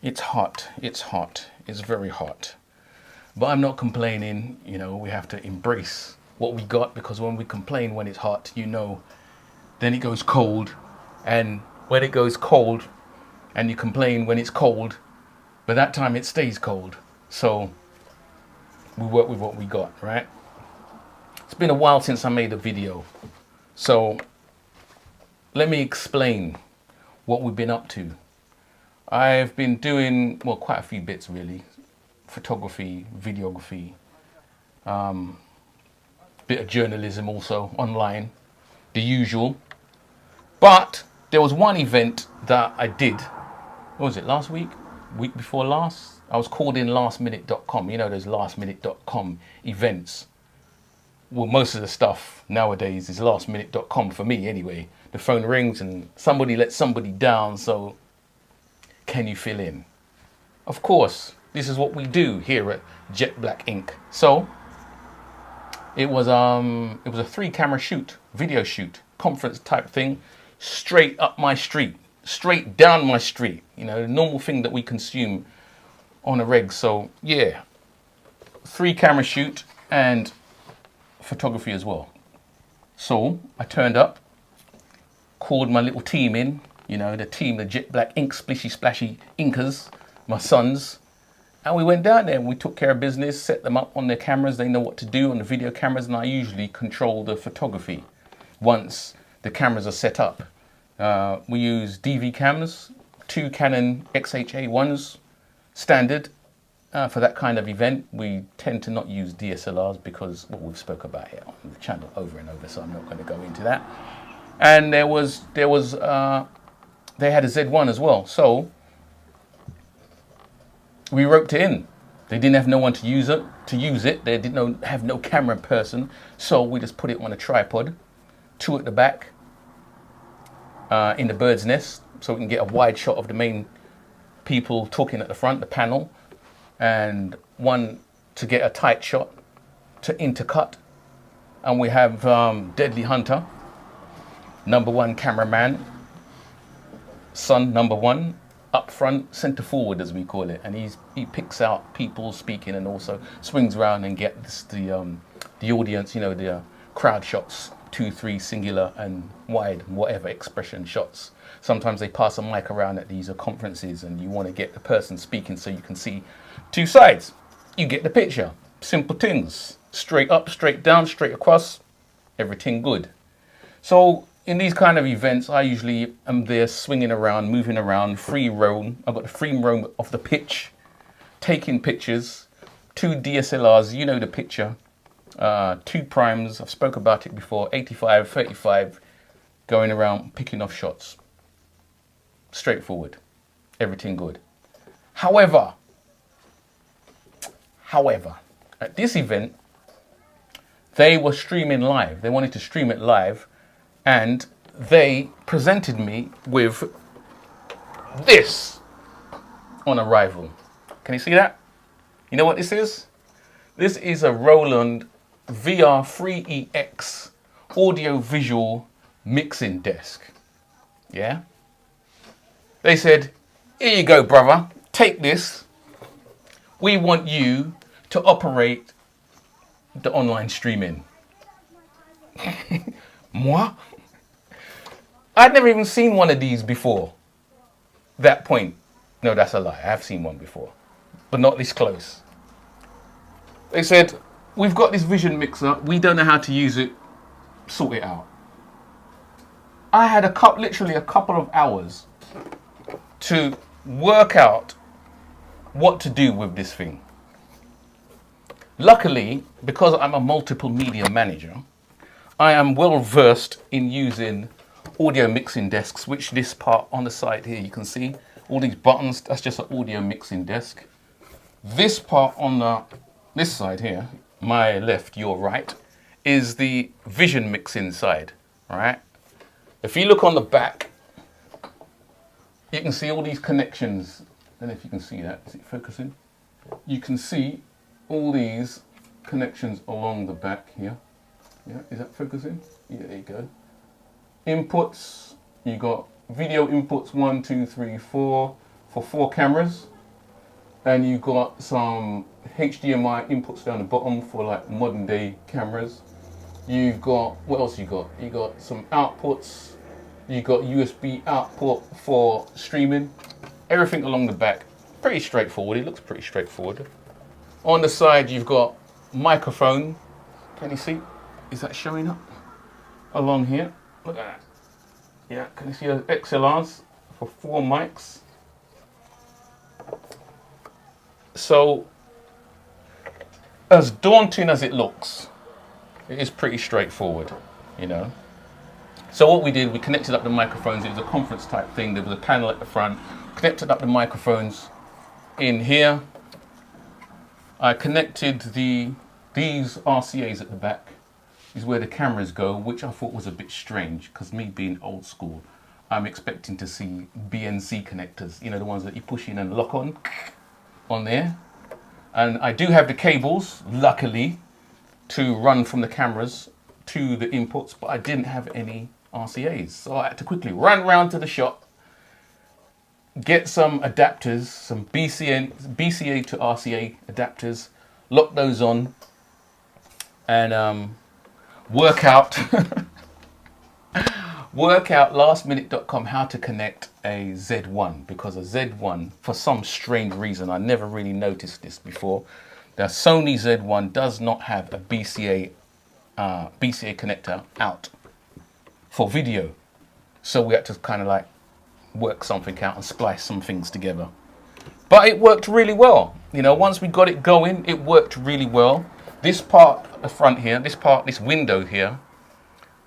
It's hot, it's very hot. But I'm not complaining, you know, we have to embrace what we got, because when we complain when it's hot, you know, then it goes cold. And when it goes cold and you complain when it's cold, but that time it stays cold. So we work with what we got, right? It's been a while since I made a video. So let me explain what we've been up to. I've been doing, well, quite a few bits really. Photography, videography, bit of journalism also online, the usual. But there was one event that I did, what was it, last week? Week before last? I was called in lastminute.com. You know those lastminute.com events. Well, most of the stuff nowadays is lastminute.com for me anyway. The phone rings and somebody lets somebody down, so can you fill in? Of course, this is what we do here at Jet Black Inc. So it was a 3-camera shoot, video shoot, conference type thing, straight up my street, straight down my street. You know, the normal thing that we consume on a reg. So yeah, 3-camera shoot and photography as well. So I turned up, called my little team in, you know, the team, the Jet Black Ink Splishy Splashy Inkers, my sons, and we went down there and we took care of business, set them up on their cameras. They know what to do on the video cameras, and I usually control the photography once the cameras are set up. We use DV cams, 2 Canon XH-A1s, standard. For that kind of event, we tend to not use DSLRs because, well, we've spoke about it on the channel over and over, so I'm not going to go into that. And they had a Z1 as well, so we roped it in. They didn't have no one to use it. They didn't have no camera person, so we just put it on a tripod, 2 at the back, in the bird's nest, so we can get a wide shot of the main people talking at the front, the panel, and 1 to get a tight shot to intercut. And we have Deadly Hunter, #1 cameraman, son #1, up front, center forward as we call it, and he picks out people speaking and also swings around and gets the audience, you know, the crowd shots, 2, 3, singular and wide, whatever expression shots. Sometimes they pass a mic around at these conferences and you want to get the person speaking so you can see 2 sides. You get the picture. Simple things. Straight up, straight down, straight across, everything good. So in these kind of events, I usually am there swinging around, moving around, free roam. I've got the free roam of the pitch, taking pictures, 2 DSLRs, you know the picture, 2 primes, I've spoke about it before, 85, 35, going around picking off shots. Straightforward, everything good. However, at this event, they were streaming live. They wanted to stream it live, and they presented me with this on arrival. Can you see that? You know what this is? This is a Roland VR3EX audio visual mixing desk. Yeah? They said, here you go, brother, take this. We want you to operate the online streaming. Moi? I'd never even seen one of these before that point. No, that's a lie. I have seen one before, but not this close. They said, we've got this vision mixer. We don't know how to use it. Sort it out. I had literally a couple of hours to work out what to do with this thing. Luckily, because I'm a multiple media manager, I am well versed in using audio mixing desks, which this part on the side here, you can see all these buttons, that's just an audio mixing desk. This part on this side here, my left, your right, is the vision mixing side, right? If you look on the back, you can see all these connections. I don't know if you can see that, is it focusing? You can see all these connections along the back here. Yeah, is that focusing? Yeah, there you go. Inputs, you got video inputs 1, 2, 3, 4 for 4 cameras. And you've got some HDMI inputs down the bottom for like modern day cameras. You've got, what else you got? You got some outputs. You got USB output for streaming. Everything along the back, pretty straightforward. It looks pretty straightforward. On the side, you've got microphone. Can you see? Is that showing up? Along here. Look at that. Yeah, can you see those XLRs for 4 mics? So, as daunting as it looks, it is pretty straightforward, you know. So what we did, we connected up the microphones. It was a conference type thing. There was a panel at the front. Connected up the microphones in here. I connected these RCAs at the back. Is where the cameras go, which I thought was a bit strange because me being old school, I'm expecting to see BNC connectors, you know, the ones that you push in and lock on there. And I do have the cables, luckily, to run from the cameras to the inputs, but I didn't have any RCAs. So I had to quickly run round to the shop, get some adapters, some BCA to RCA adapters, lock those on, and work out lastminute.com how to connect a Z1, because a Z1, for some strange reason, I never really noticed this before, the Sony Z1 does not have a BCA connector out for video. So we had to kind of like work something out and splice some things together. But it worked really well. You know, once we got it going, it worked really well. This part at the front here, this window here,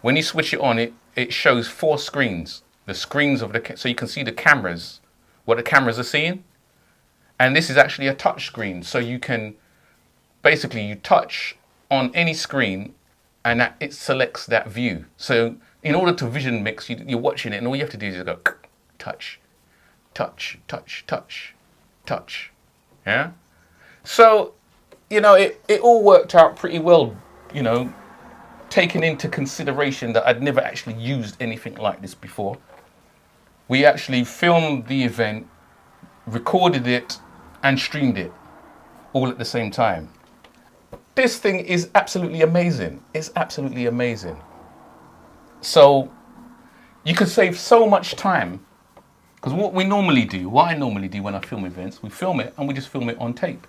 when you switch it on, it shows 4 screens. The screens of so you can see the cameras, what the cameras are seeing. And this is actually a touch screen. So you can, basically you touch on any screen and it selects that view. So in order to vision mix, you're watching it and all you have to do is go touch, touch, touch, touch, touch. Yeah? So, you know, it all worked out pretty well, you know, taking into consideration that I'd never actually used anything like this before. We actually filmed the event, recorded it, and streamed it all at the same time. This thing is absolutely amazing. It's absolutely amazing. So you can save so much time, because what I normally do when I film events, we film it and we just film it on tape.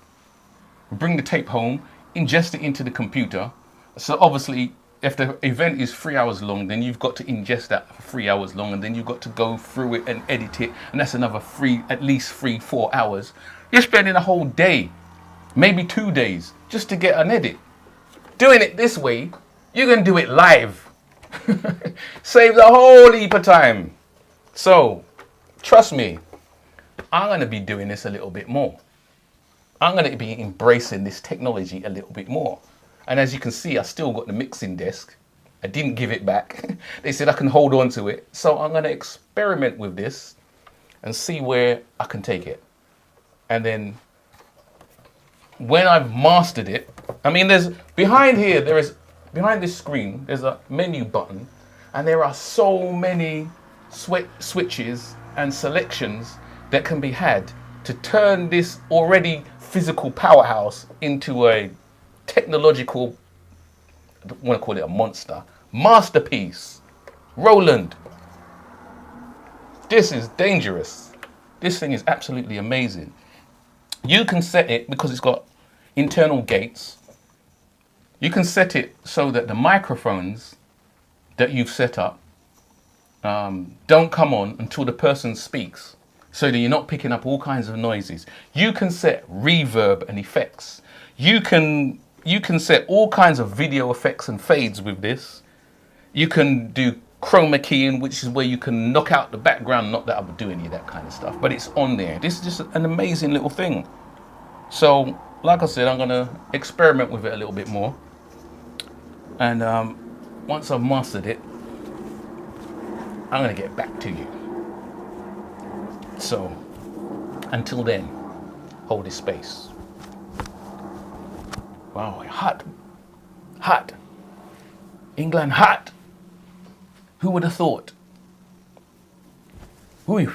We bring the tape home, ingest it into the computer. So obviously, if the event is 3 hours long, then you've got to ingest that for 3 hours long, and then you've got to go through it and edit it, and that's another at least 3-4 hours. You're spending a whole day, maybe 2 days, just to get an edit. Doing it this way, you can do it live. Saves a whole heap of time. So, trust me, I'm going to be doing this a little bit more. I'm going to be embracing this technology a little bit more. And as you can see, I still got the mixing desk. I didn't give it back. They said I can hold on to it. So I'm going to experiment with this and see where I can take it. And then when I've mastered it, I mean, behind this screen, there's a menu button, and there are so many switches and selections that can be had to turn this already physical powerhouse into a technological, I don't want to call it a monster, masterpiece. Roland. This is dangerous. This thing is absolutely amazing. You can set it, because it's got internal gates, you can set it so that the microphones that you've set up don't come on until the person speaks, so that you're not picking up all kinds of noises. You can set reverb and effects. You can set all kinds of video effects and fades with this. You can do chroma keying, which is where you can knock out the background. Not that I would do any of that kind of stuff, but it's on there. This is just an amazing little thing. So, like I said, I'm going to experiment with it a little bit more. And once I've mastered it, I'm going to get back to you. So, until then, hold this space. Wow, hot. Hot. England hot. Who would have thought? Whew.